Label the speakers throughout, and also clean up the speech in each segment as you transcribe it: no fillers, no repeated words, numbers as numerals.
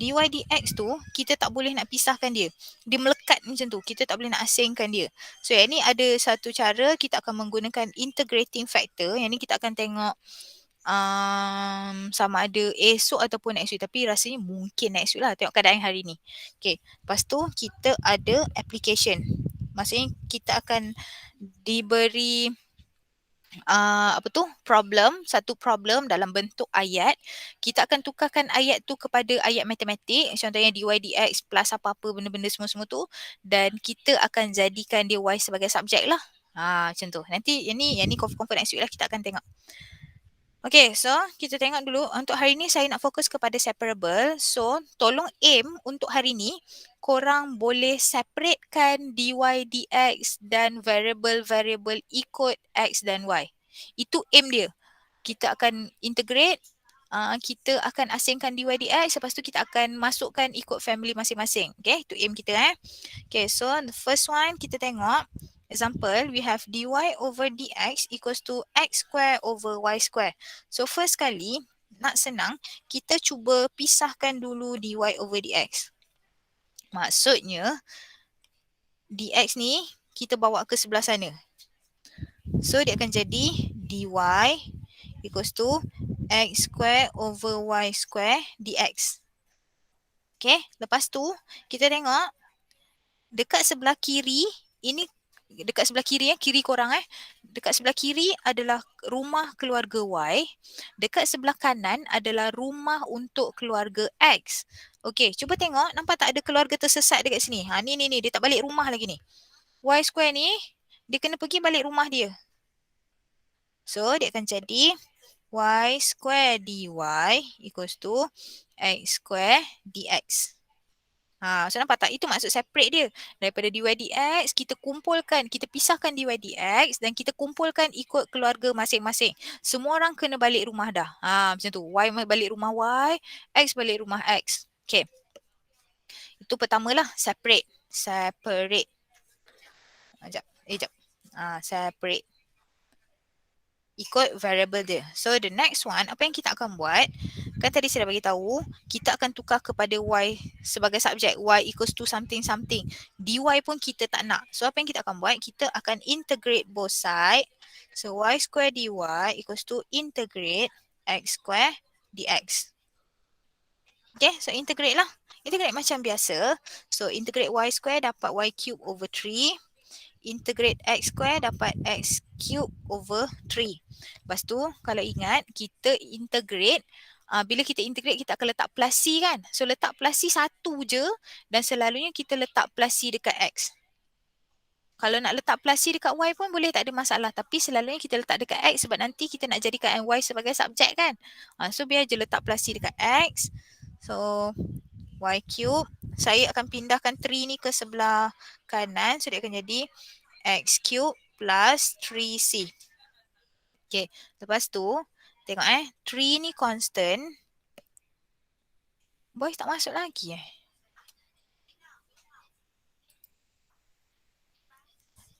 Speaker 1: dy dx tu kita tak boleh nak pisahkan dia. Dia melekat macam tu. Kita tak boleh nak asingkan dia. So yang ni ada satu cara kita akan menggunakan integrating factor. Yang ni kita akan tengok sama ada esok ataupun next week, tapi rasanya mungkin next week lah, tengok keadaan hari ni. Okay, lepas tu kita ada application. Maksudnya kita akan diberi satu problem dalam bentuk ayat. Kita akan tukarkan ayat tu kepada ayat matematik, contohnya dy dx plus apa-apa benda-benda semua-semua tu, dan kita akan jadikan dia y sebagai subjek lah. Macam tu. Nanti yang ni confirm next week lah kita akan tengok. Okay, so kita tengok dulu. Untuk hari ni saya nak fokus kepada separable. So, tolong aim untuk hari ni korang boleh separatekan dy dx dan variable-variable ikut x dan y. Itu aim dia. Kita akan integrate, kita akan asingkan dy dx, lepas tu kita akan masukkan ikut family masing-masing. Okay, itu aim kita. Okay, so the first one kita tengok. Example, we have dy over dx equals to x square over y square. So first kali, nak senang, kita cuba pisahkan dulu dy over dx. Maksudnya, dx ni kita bawa ke sebelah sana. So dia akan jadi dy equals to x square over y square dx. Okay, lepas tu kita tengok dekat sebelah kiri, ini dekat sebelah kiri kiri korang dekat sebelah kiri adalah rumah keluarga Y, dekat sebelah kanan adalah rumah untuk keluarga X. Okey, cuba tengok, nampak tak ada keluarga tersesat dekat sini? Ni dia tak balik rumah lagi ni. Y square ni dia kena pergi balik rumah dia. So dia akan jadi y square dy equals to x square dx. So nampak tak? Itu maksud separate dia. Daripada dy dx, kita kumpulkan, kita pisahkan dy dx dan kita kumpulkan ikut keluarga masing-masing. Semua orang kena balik rumah dah. Macam tu. Y balik rumah Y, X balik rumah X. Okay. Itu pertamalah, separate. Separate. Separate. Ikut variable dia. So the next one, apa yang kita akan buat, kan tadi saya dah bagi tahu, kita akan tukar kepada y sebagai subjek, y equals to something something. Dy pun kita tak nak. So apa yang kita akan buat, kita akan integrate both side. So y square dy equals to integrate x square dx. Okay, so integrate lah. Integrate macam biasa. So integrate y square dapat y cube over 3. Integrate x square dapat x cube over 3. Lepas tu kalau ingat kita integrate, bila kita integrate kita akan letak plus c kan. So letak plus c satu je dan selalunya kita letak plus c dekat x. Kalau nak letak plus c dekat y pun boleh, tak ada masalah. Tapi selalunya kita letak dekat x sebab nanti kita nak jadikan y sebagai subjek kan. So biar je letak plus c dekat x. So y cube. Saya akan pindahkan 3 ni ke sebelah kanan. So dia akan jadi x cube plus 3c. Okay, lepas tu tengok 3 ni constant. Boys tak masuk lagi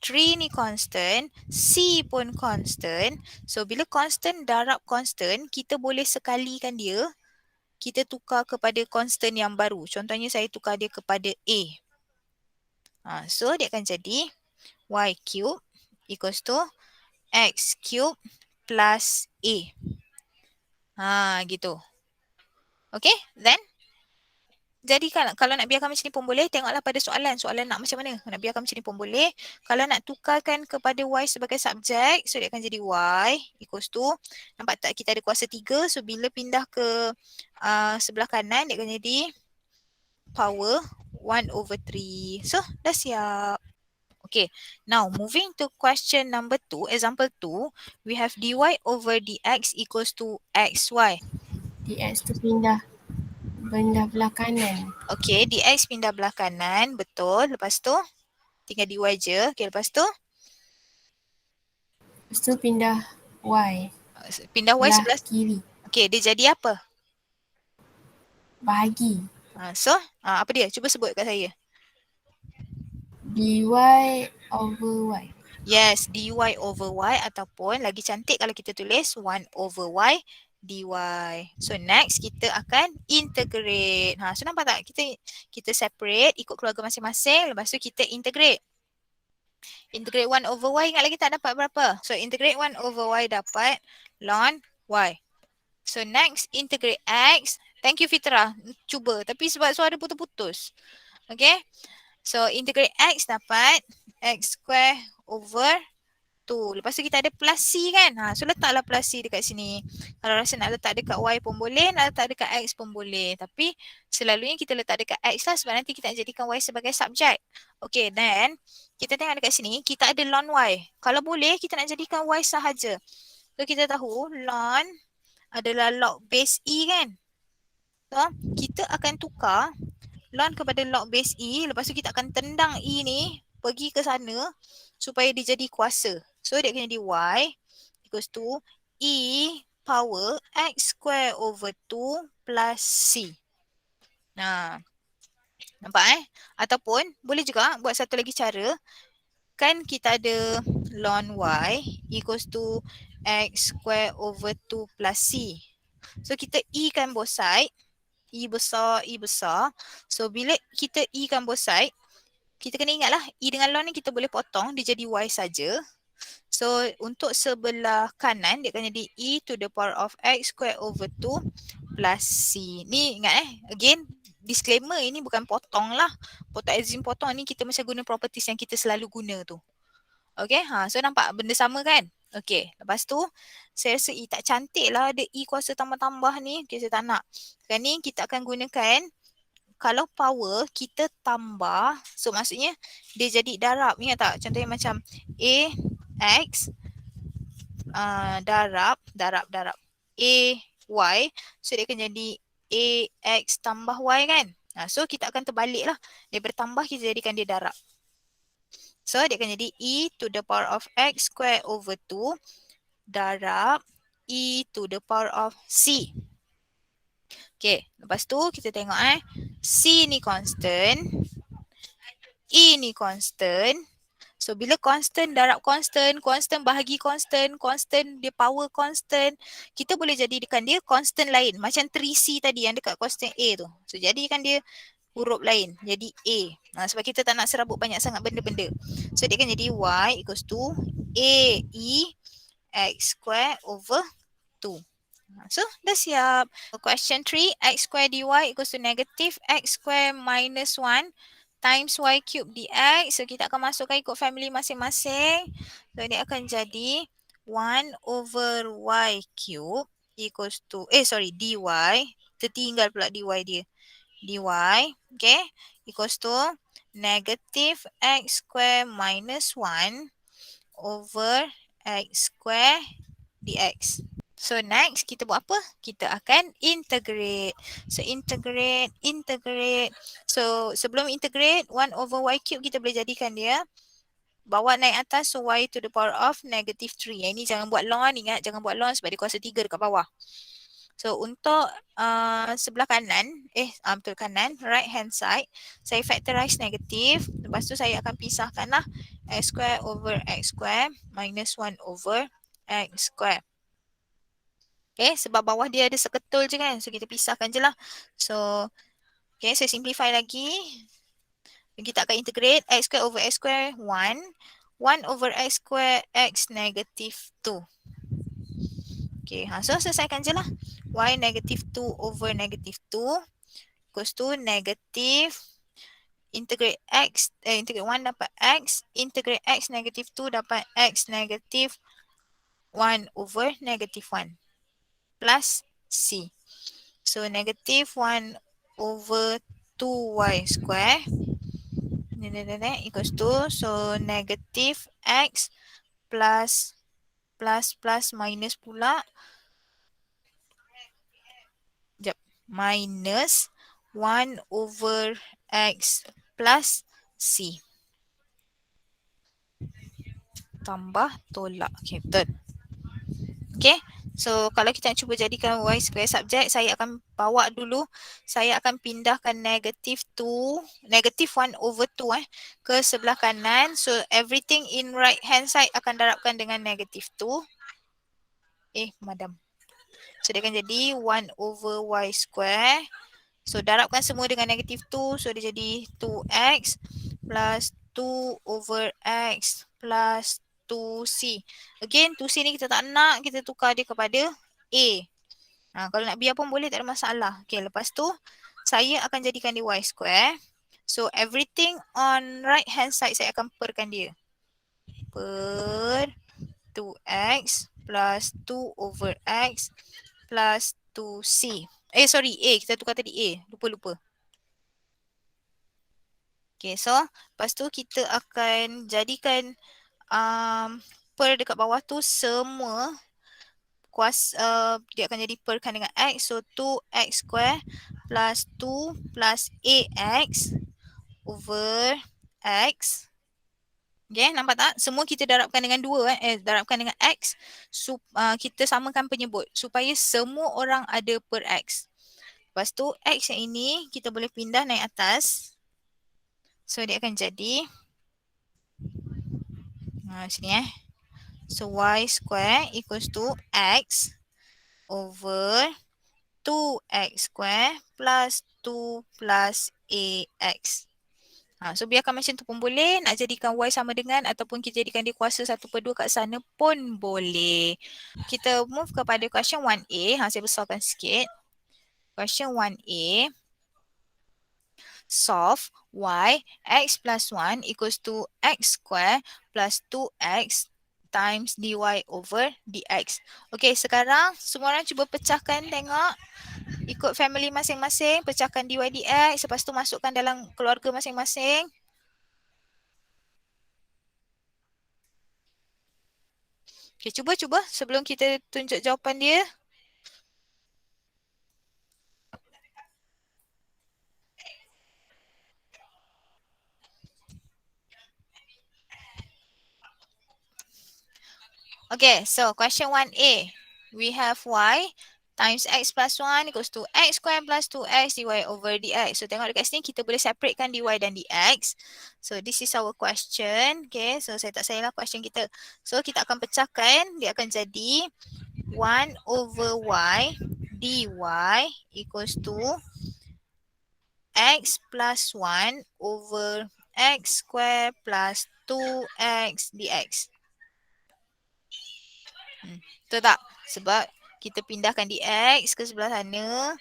Speaker 1: 3 ni constant, c pun constant. So bila constant darab constant, kita boleh sekalikan dia, kita tukar kepada constant yang baru. Contohnya saya tukar dia kepada a. So dia akan jadi y cube equals to x cube plus a. Gitu. Okay, then jadi kalau nak biarkan macam ni pun boleh, tengoklah pada soalan. Soalan nak macam mana? Nak biarkan macam ni pun boleh. Kalau nak tukarkan kepada y sebagai subjek, so dia akan jadi y equals to, nampak tak kita ada kuasa 3. So bila pindah ke sebelah kanan, dia akan jadi power 1 over 3. So dah siap. Okay, now moving to question number 2, example 2, we have dy over dx equals to xy.
Speaker 2: dx tu pindah belah kanan.
Speaker 1: Okay, dx pindah belah kanan, betul. Lepas tu, tinggal dy je. Okay, lepas tu?
Speaker 2: Lepas tu pindah y.
Speaker 1: Pindah y sebelah
Speaker 2: kiri.
Speaker 1: Okay, dia jadi apa?
Speaker 2: Bahagi.
Speaker 1: So, apa dia? Cuba sebut kat saya.
Speaker 2: dy over y.
Speaker 1: Yes, dy over y ataupun lagi cantik kalau kita tulis 1 over y dy. So next kita akan integrate. So nampak tak? Kita separate ikut keluarga masing-masing. Lepas tu kita integrate. Integrate 1 over y, ingat lagi tak dapat berapa? So integrate 1 over y dapat ln y. So next integrate x. Thank you Fitra. Cuba. Tapi sebab suara putus-putus. Okay. So integrate x dapat x square over 2. Lepas tu kita ada plus c kan. So letaklah plus c dekat sini. Kalau rasa nak letak dekat y pun boleh, nak letak dekat x pun boleh. Tapi selalunya kita letak dekat x lah sebab nanti kita nak jadikan y sebagai subjek. Okay, then kita tengok dekat sini, kita ada ln y. Kalau boleh, kita nak jadikan y sahaja. So kita tahu ln adalah log base e kan. So kita akan tukar ln kepada log base e. Lepas tu kita akan tendang e ni pergi ke sana supaya dia jadi kuasa. So dia akan jadi y equals to e power x square over 2 plus c. Nampak Ataupun boleh juga buat satu lagi cara. Kan kita ada ln y equals to x square over 2 plus c. So kita e kan both side. E besar. So bila kita e kan both side, kita kena ingatlah e dengan ln ni kita boleh potong, dia jadi y saja. So untuk sebelah kanan dia akan jadi e to the power of x square over 2 plus c. Ni ingat again disclaimer, ini bukan potong lah. Potong assume potong ni kita mesti guna properties yang kita selalu guna tu. Okay, so nampak benda sama kan? Okay, lepas tu saya rasa E tak cantik lah ada E kuasa tambah-tambah ni. Okay, saya tak nak. Sekarang ni kita akan gunakan, kalau power kita tambah, so maksudnya dia jadi darab. Ingat tak? Contohnya macam A X darab A Y. So dia akan jadi A X tambah Y kan? So kita akan terbalik lah. Daripada tambah kita jadikan dia darab. So dia akan jadi e to the power of x square over 2 darab e to the power of c. Okay, lepas tu kita tengok c ni constant, e ni constant. So bila constant darab constant, constant bahagi constant, constant dia power constant, kita boleh jadikan dia constant lain. Macam 3c tadi yang dekat constant a tu. So jadikan dia huruf lain, jadi A. Sebab kita tak nak serabut banyak sangat benda-benda. So dia akan jadi Y equals to A E X square over 2. So dah siap. Question 3, X square dy equals to negative X square minus 1 times Y cube dx. So kita akan masukkan ikut family masing-masing. So dia akan jadi 1 over Y cube equals to, dy. Tertinggal pula dy dia. Dy, okay, equals to negative x square minus 1 over x square dx. So next kita buat apa? Kita akan integrate. So integrate. So sebelum integrate 1 over y cube kita boleh jadikan dia bawa naik atas, so y to the power of negative 3. Yang ni jangan buat ln, ingat jangan buat ln sebab dia kuasa 3 dekat bawah. So untuk sebelah kanan, betul kanan, right hand side, saya factorize negatif. Lepas tu saya akan pisahkan lah x square over x square minus 1 over x square. Okay, sebab bawah dia ada seketul je kan. So kita pisahkan je lah. So, okay, saya simplify lagi. Kita akan integrate x square over x square 1. 1 over x square x negative 2. Okay, so selesaikan je lah. Y negative 2 over negative 2 equals to negative integrate x, integrate 1 dapat x, integrate x negative 2 dapat x negative 1 over negative 1 plus c. So negative 1 over 2y square equals to, so negative x plus minus pula. Minus 1 over x plus c. Tambah tolak. Okay, betul. Okay, so kalau kita nak cuba jadikan y sebagai subjek, saya akan bawa dulu, saya akan pindahkan negative 1 over 2 ke sebelah kanan. So everything in right hand side akan darabkan dengan negative 2. Madam. So dia akan jadi 1 over y square. So darabkan semua dengan negatif 2. So dia jadi 2x plus 2 over x plus 2c. Again 2c ni kita tak nak, kita tukar dia kepada a. Kalau nak biar pun boleh, tak ada masalah. Okay, lepas tu saya akan jadikan dia y square. So everything on right hand side saya akan perkan dia. Per 2x plus 2 over x plus 2c. Sorry, a. Kita tukar tadi a. Lupa. Okay, so lepas tu kita akan jadikan per dekat bawah tu semua dia akan jadi perkan dengan x. So 2x square plus 2 plus ax over x. Okay, nampak tak? Semua kita darabkan dengan 2, darabkan dengan x. Kita samakan penyebut supaya semua orang ada per x. Lepas tu x yang ini kita boleh pindah naik atas. So dia akan jadi sini So y square equals to x over 2x square plus 2 plus ax. So biarkan macam tu pun boleh. Nak jadikan y sama dengan ataupun kita jadikan dia kuasa 1/2 kat sana pun boleh. Kita move kepada question 1A. Saya besarkan sikit. Question 1A. Solve y x plus 1 equals to x square plus 2x times dy over dx. Okay, sekarang semua orang cuba pecahkan, tengok. Ikut family masing-masing, pecahkan dy dx. Lepas tu masukkan dalam keluarga masing-masing. Okay, cuba sebelum kita tunjuk jawapan dia. Okay, so question 1A. We have y times x plus 1 equals to x square plus 2x dy over dx. So tengok dekat sini kita boleh separatekan dy dan dx. So this is our question. Okay, so saya tak salah question kita. So kita akan pecahkan, dia akan jadi 1 over y dy equals to x plus 1 over x square plus 2x dx. Betul tak? Sebab kita pindahkan dx ke sebelah sana.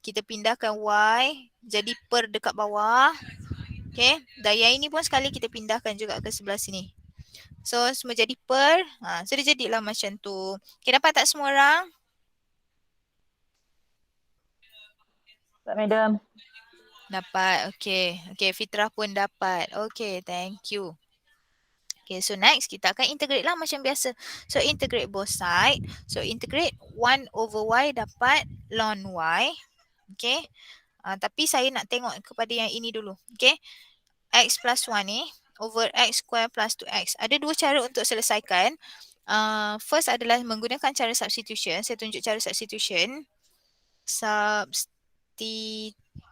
Speaker 1: Kita pindahkan y jadi per dekat bawah. Okay. Dan yang ini pun sekali kita pindahkan juga ke sebelah sini. So semua jadi per. So dia jadilah macam tu. Okay, dapat tak semua orang?
Speaker 3: Tak, Madam.
Speaker 1: Dapat. Okay. Okay, Fitrah pun dapat. Okay, thank you. Okay, so next kita akan integrate lah macam biasa. So integrate both side. So integrate 1 over y dapat ln y. Okay. Tapi saya nak tengok kepada yang ini dulu. Okay. X plus 1 ni over x square plus 2x. Ada dua cara untuk selesaikan. First adalah menggunakan cara substitution. Saya tunjuk cara substitution.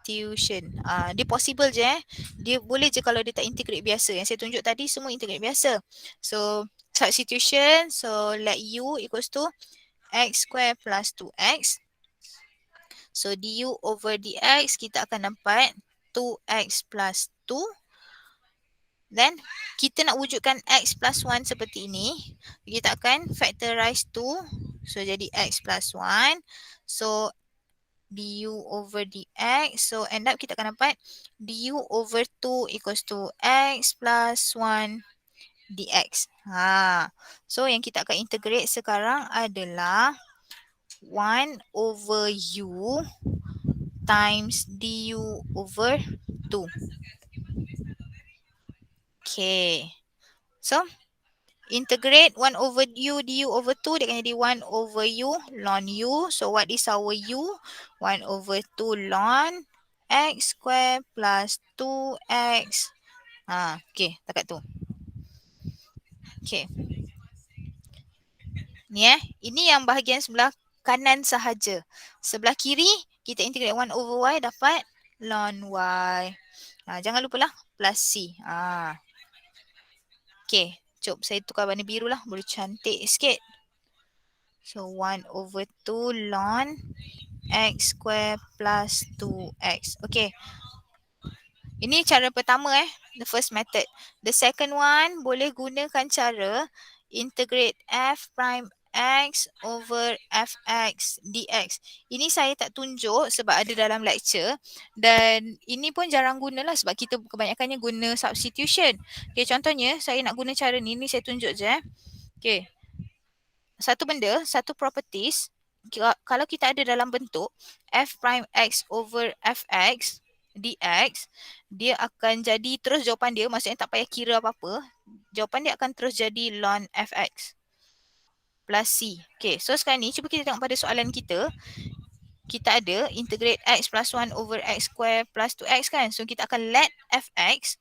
Speaker 1: Dia possible je Dia boleh je kalau dia tak integrate biasa. Yang saya tunjuk tadi semua integrate biasa. So substitution. So let u equals to x square plus 2x. So du over dx kita akan dapat 2x plus 2. Then kita nak wujudkan x plus 1 seperti ini. Kita akan factorize 2. So jadi x plus 1. So du over dx. So end up kita akan dapat du over 2 equals to x plus 1 dx. So yang kita akan integrate sekarang adalah 1 over u times du over 2. Okay. So integrate 1 over u du over 2, dia akan jadi 1 over u ln u. So what is our u? 1 over 2 ln x square plus 2x. Okay, dekat tu. Okay. Ni ini yang bahagian sebelah kanan sahaja. Sebelah kiri kita integrate 1 over y dapat ln y. Jangan lupalah plus c. Okay, jom saya tukar warna biru lah. Boleh cantik sikit. So 1 over 2 ln x square plus 2x. Okay. Ini cara pertama the first method. The second one boleh gunakan cara integrate f prime x over fx dx. Ini saya tak tunjuk sebab ada dalam lecture dan ini pun jarang gunalah sebab kita kebanyakannya guna substitution. Okay, contohnya saya nak guna cara ni saya tunjuk je. Okay. Satu benda, satu properties, kalau kita ada dalam bentuk f prime x over fx dx, dia akan jadi terus jawapan dia, maksudnya tak payah kira apa-apa. Jawapan dia akan terus jadi ln fx plus c. Okay, so sekarang ni cuba kita tengok pada soalan kita. Kita ada integrate x plus 1 over x square plus 2x kan. So kita akan let fx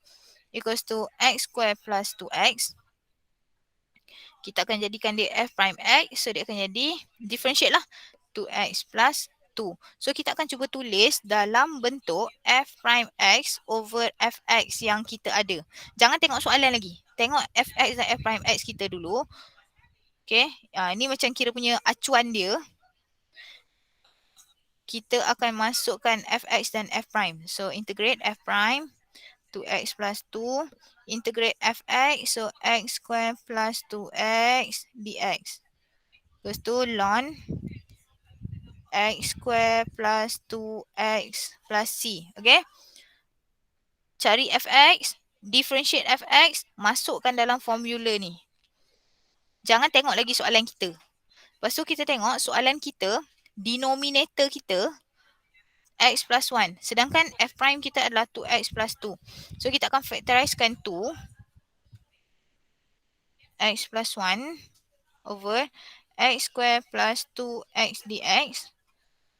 Speaker 1: equals to x square plus 2x. Kita akan jadikan dia f prime x. So dia akan jadi differentiate lah. 2x plus 2. So kita akan cuba tulis dalam bentuk f prime x over fx yang kita ada. Jangan tengok soalan lagi. Tengok fx dan f prime x kita dulu. Okay. Ini macam kira punya acuan dia. Kita akan masukkan fx dan f prime. So integrate f prime 2x plus 2. Integrate fx. So x square plus 2x dx. Equals to ln x square plus 2x plus c. Okay. Cari fx, differentiate fx, masukkan dalam formula ni. Jangan tengok lagi soalan kita. Lepas tu kita tengok soalan kita, denominator kita x plus 1. Sedangkan f prime kita adalah 2x plus 2. So kita akan factorizekan 2 x plus 1 over x square plus 2x dx.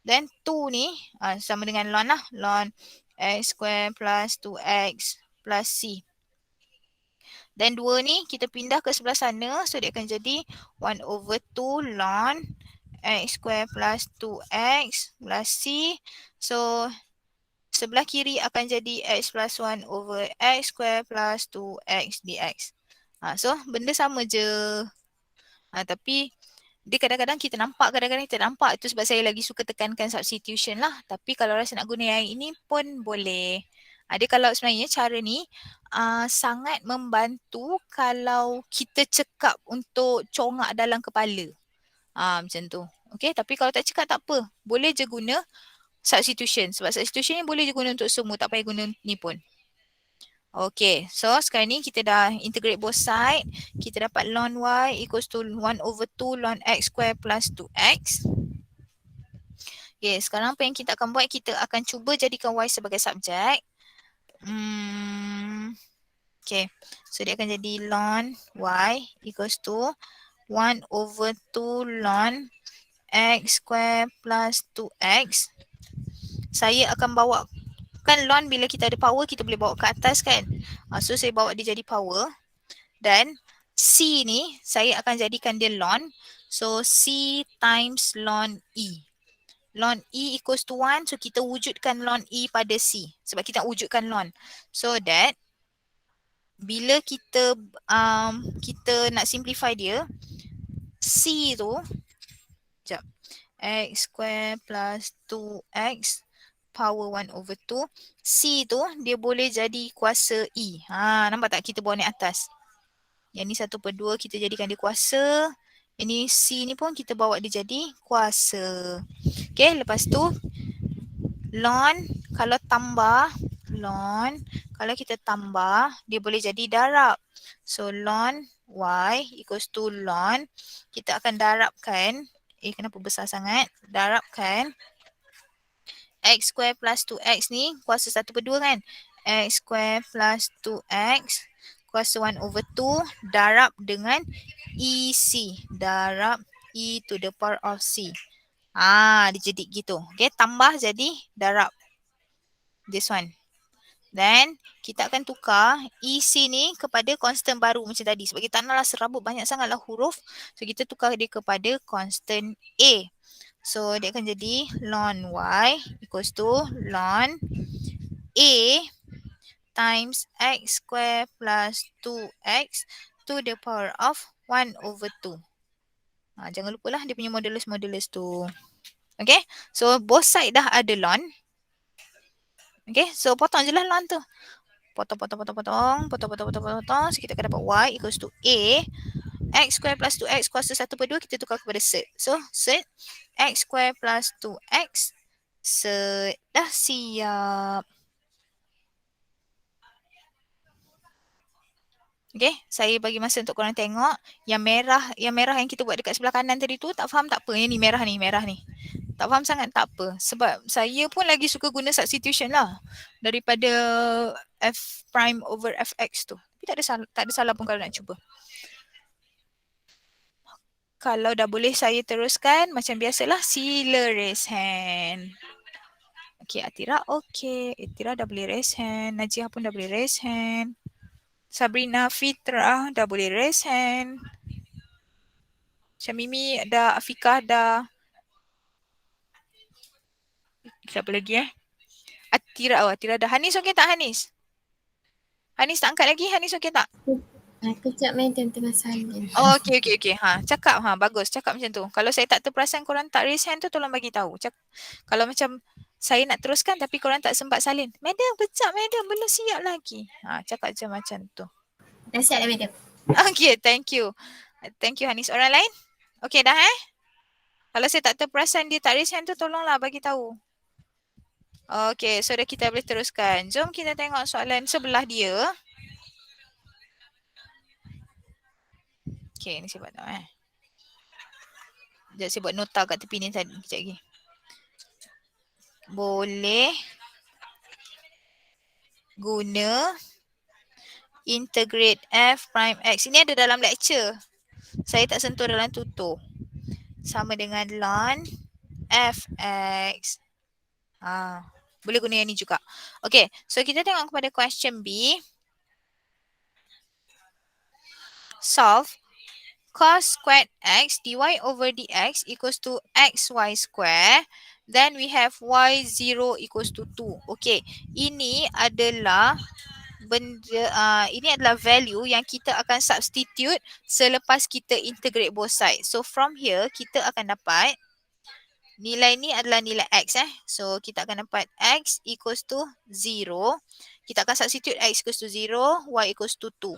Speaker 1: Dan 2 ni sama dengan ln lah. Ln x square plus 2x plus c. Dan 2 ni kita pindah ke sebelah sana. So dia akan jadi 1 over 2 ln x square plus 2x plus c. So sebelah kiri akan jadi x plus 1 over x square plus 2x dx. So benda sama je. Tapi dia kadang-kadang kita nampak, kadang-kadang kita nampak. Itu sebab saya lagi suka tekankan substitution lah. Tapi kalau rasa nak guna yang ini pun boleh. Dia kalau sebenarnya cara ni sangat membantu kalau kita cekap untuk congak dalam kepala. Macam tu. Okay, tapi kalau tak cekap tak apa. Boleh je guna substitution. Sebab substitution ni boleh je guna untuk semua. Tak payah guna ni pun. Okay, so sekarang ni kita dah integrate both side. Kita dapat ln y equals to 1 over 2 ln x square plus 2x. Okay, sekarang apa yang kita akan buat? Kita akan cuba jadikan y sebagai subjek. Okay, so dia akan jadi ln y equals to 1 over 2 ln x square plus 2x. Saya akan bawa, kan ln bila kita ada power kita boleh bawa ke atas kan. So saya bawa dia jadi power. Dan C ni saya akan jadikan dia ln. So C times ln E. Ln E equals to 1. So kita wujudkan ln E pada C. Sebab kita nak wujudkan ln. So that bila kita nak simplify dia, C tu, sekejap, x square plus 2x power 1 over 2. C tu dia boleh jadi kuasa E. Nampak tak kita bawa naik atas. Yang ni 1/2 kita jadikan dia kuasa. Ini C ni pun kita bawa dia jadi kuasa. Okay, lepas tu ln kalau tambah, ln kalau kita tambah dia boleh jadi darab. So ln y equals to ln, kita akan darabkan, kenapa besar sangat? Darabkan x square plus 2x ni kuasa 1/2 kan? X square plus 2x kuasa 1 over 2 darab dengan EC. Darab E to the power of C. Dia jadi gitu. Okay, tambah jadi darab. This one. Then kita akan tukar EC ni kepada constant baru macam tadi. Sebab kita tak naklah serabut banyak sangatlah huruf. So kita tukar dia kepada constant A. So dia akan jadi ln y equals to ln A times x square plus 2x to the power of 1 over 2. Jangan lupalah dia punya modulus tu. Okay, so both side dah ada ln. Okay, so potong je lah ln tu. Potong. So kita akan dapat y equals to a. X square plus 2x kuasa 1/2 kita tukar kepada cert. So cert x square plus 2x cert. Dah siap. Okay, saya bagi masa untuk korang tengok. Yang merah yang kita buat dekat sebelah kanan tadi tu tak faham tak apa. Yang ni merah ni. Tak faham sangat tak apa. Sebab saya pun lagi suka guna substitution lah. Daripada f prime over fx tu. Tapi tak ada salah pun kalau nak cuba. Kalau dah boleh saya teruskan macam biasalah sila raise hand. Okay, Atira okay. Atira dah boleh raise hand. Najiah pun dah boleh raise hand. Sabrina Fitra dah boleh raise hand. Syamimi dah, Afikah dah. Siapa lagi Atira dah. Hanis okey tak Hanis? Hanis tak angkat lagi? Hanis okey tak?
Speaker 2: Kejap madam tengah salin.
Speaker 1: Oh, okey. Cakap bagus. Cakap macam tu. Kalau saya tak terperasan korang tak raise hand tu tolong bagi tahu. Kalau macam saya nak teruskan tapi korang tak sempat salin. Madam, kejap madam, belum siap lagi. Cakap je macam tu.
Speaker 2: Dah siap dah madam.
Speaker 1: Okay, thank you. Thank you Hanis. Orang lain? Okay dah Kalau saya tak terperasan dia tak raise hand tu tolonglah bagi tahu. Okay, so dah kita boleh teruskan. Jom kita tengok soalan sebelah dia. Okay, ni saya buat tau Sekejap saya buat nota kat tepi ni tadi. Sekejap lagi. Boleh guna integrate f prime x. Ini ada dalam lecture. Saya tak sentuh dalam tutor. Sama dengan ln fx. Boleh guna yang ni juga. Okay, so kita tengok kepada question B. Solve cos squared x dy over dx equals to xy square. Then we have y0 equals to 2. Okay, ini adalah ini adalah value yang kita akan substitute selepas kita integrate both sides. So from here kita akan dapat nilai ni adalah nilai x So kita akan dapat x equals to 0. Kita akan substitute x equals to 0, y equals to 2.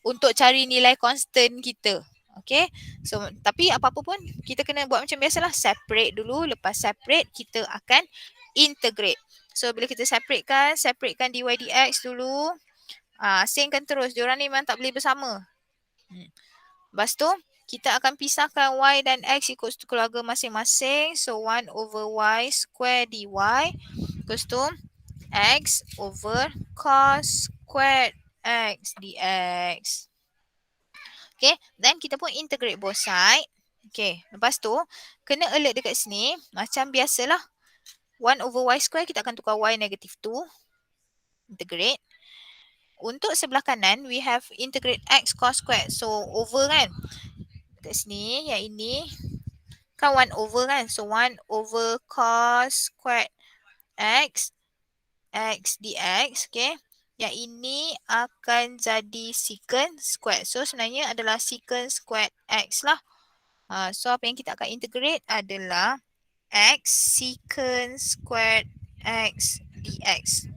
Speaker 1: Untuk cari nilai constant kita. Okay. So tapi apa-apa pun kita kena buat macam biasalah. Separate dulu. Lepas separate kita akan integrate. So bila kita separatekan dy dx dulu. Asingkan terus. Diorang ni memang tak boleh bersama. Lepas tu kita akan pisahkan y dan x equals to keluarga masing-masing. So 1 over y square dy equals to x over cos squared x dx. Okay, then kita pun integrate both side. Okay, lepas tu kena alert dekat sini. Macam biasalah. 1 over y square kita akan tukar y negative 2. Integrate. Untuk sebelah kanan, we have integrate x cos squared. So, over kan. Dekat sini, yang ini kan 1 over kan. So, 1 over cos squared x dx. Okay. Yang ini akan jadi secant squared. So sebenarnya adalah secant squared x lah. So apa yang kita akan integrate adalah x secant squared x dx.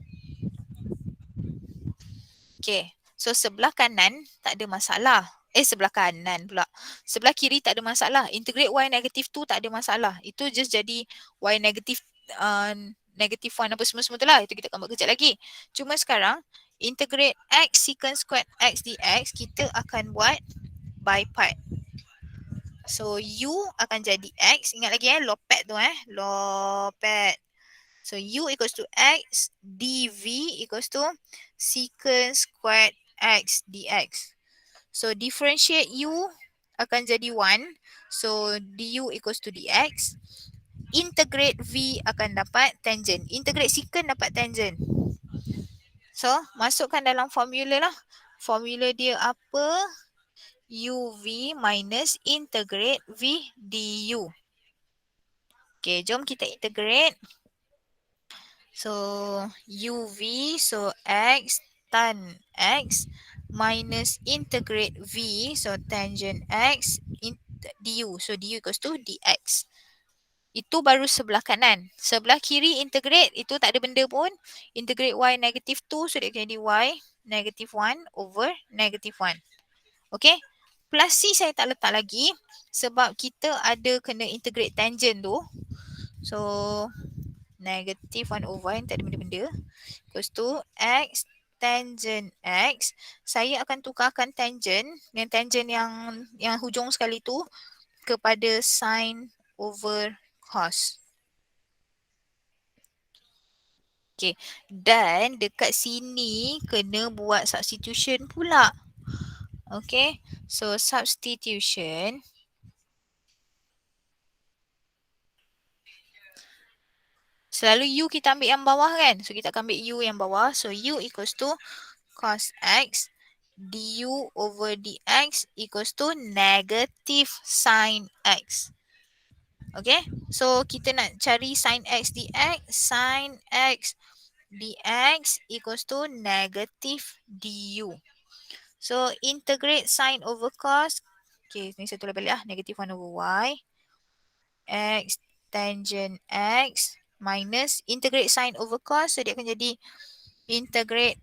Speaker 1: Okay. So sebelah kanan tak ada masalah. Sebelah kanan pula. Sebelah kiri tak ada masalah. Integrate y negative 2 tak ada masalah. Itu just jadi y negative negative 1 apa semua tu lah. Itu kita akan buat kejap lagi. Cuma sekarang, integrate x secant squared x dx, kita akan buat by part. So, u akan jadi x. Ingat lagi lopat tu lopat. So, u equals to x, dv equals to secant squared x dx. So, differentiate u akan jadi 1. So, du equals to dx. Integrate v akan dapat tangent. Integrate secant dapat tangent. So, masukkan dalam formula lah. Formula dia apa? uv minus integrate v du. Okay, jom kita integrate. So, uv, so x tan x minus integrate v, so tangent x du. So du equals to dx. Itu baru sebelah kanan. Sebelah kiri integrate, itu tak ada benda pun. Integrate y negative 2, so dia akan jadi y negative 1 over negative 1. Okay. Plus c saya tak letak lagi sebab kita ada kena integrate tangent tu. So negative 1 over y, tak ada benda-benda. Equals to x tangent x. Saya akan tukarkan tangent dengan tangent yang hujung sekali tu kepada sin over cos. Okay. Dan dekat sini kena buat substitution pula. Okay. So substitution. Selalu u kita ambil yang bawah kan. So kita akan ambil u yang bawah. So u equals to cos x du over dx equals to negative sin x. Okay. So kita nak cari sin x dx. Sin x dx equals to negative du. So integrate sin over cos. Okay, ni saya tulis balik lah. Negative 1 over y. X tangent x minus integrate sin over cos. So dia akan jadi integrate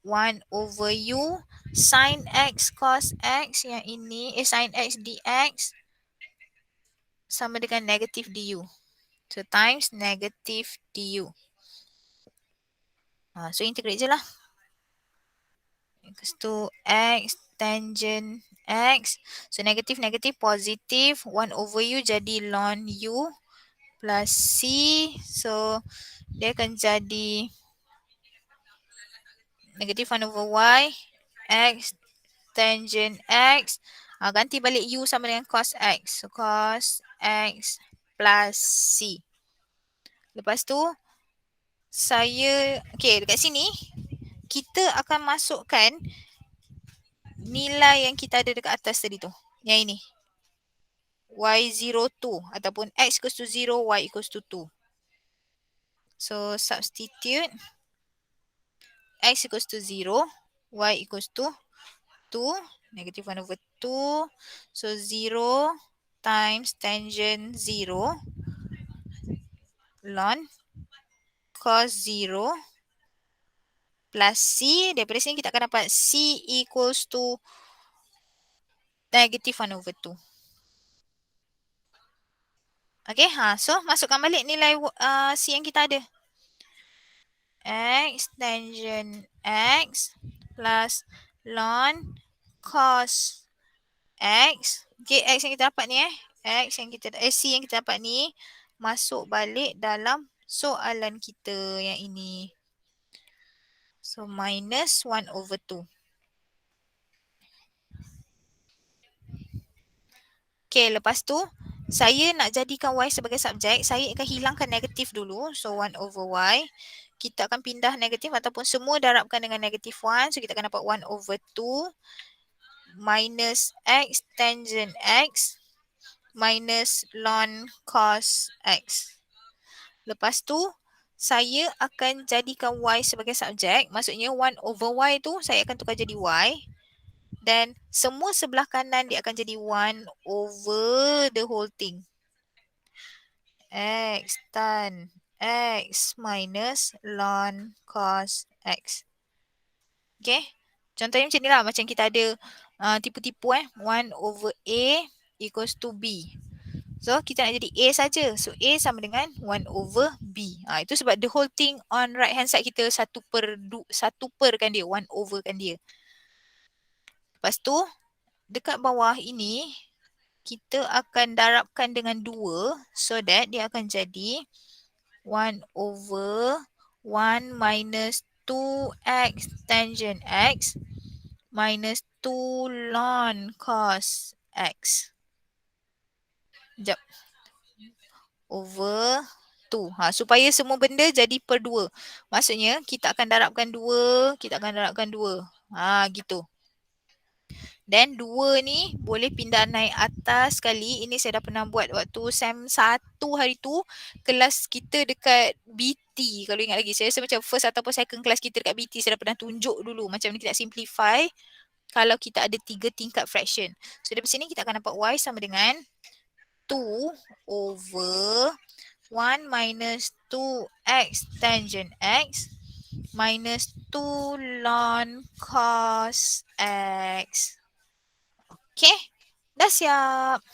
Speaker 1: 1 over u sin x cos x yang ini sin x dx sama dengan negative du. So times negative du. So integrate je lah. Equals to x tangent x. So negative positive 1 over u jadi ln u plus c. So dia akan jadi negative 1 over y x tangent x. Ganti balik u sama dengan cos x. So cos x plus c. Lepas tu okay, dekat sini kita akan masukkan nilai yang kita ada dekat atas tadi tu. Yang ini. Y02 ataupun x equals to 0, y equals to 2. So substitute x equals to 0, y equals to 2, negative 1 over 2. So 0 times tangent 0 ln cos 0 plus c. Daripada sini kita akan dapat c equals to negative 1 over 2. Okay, so masukkan balik nilai c yang kita ada. X tangent x plus ln cos x. Okay, x yang kita dapat ni c yang kita dapat ni masuk balik dalam soalan kita yang ini. So minus 1 over 2. Okay, lepas tu saya nak jadikan y sebagai subjek. Saya akan hilangkan negatif dulu. So 1 over y. Kita akan pindah negatif ataupun semua darabkan dengan negatif 1. So kita akan dapat 1 over 2 minus x tangent x minus ln cos x. Lepas tu saya akan jadikan y sebagai subjek. Maksudnya 1 over y tu saya akan tukar jadi y. Dan semua sebelah kanan dia akan jadi 1 over the whole thing. X tan x minus ln cos x. Okay. Contohnya macam ni lah. Macam kita ada tipu-tipu 1 over A equals to B. So kita nak jadi A saja. So A sama dengan 1 over B. Itu sebab the whole thing on right hand side kita 1 per kan dia. 1 over kan dia. Lepas tu dekat bawah ini kita akan darabkan dengan 2 so that dia akan jadi 1 over 1 minus 2x tangent x minus 2 ln cos x. Sekejap. Over 2. Supaya semua benda jadi per 2. Maksudnya kita akan darabkan 2, kita akan darabkan 2. Gitu. Dan 2 ni boleh pindah naik atas sekali. Ini saya dah pernah buat waktu SEM 1 hari tu. Kelas kita dekat BT. Kalau ingat lagi. Saya rasa macam first ataupun second kelas kita dekat BT. Saya dah pernah tunjuk dulu. Macam ni kita nak simplify kalau kita ada 3 tingkat fraction. So dari sini kita akan dapat y sama dengan 2 over 1 minus 2x tangent x minus 2 ln cos x. Okay, dah siap.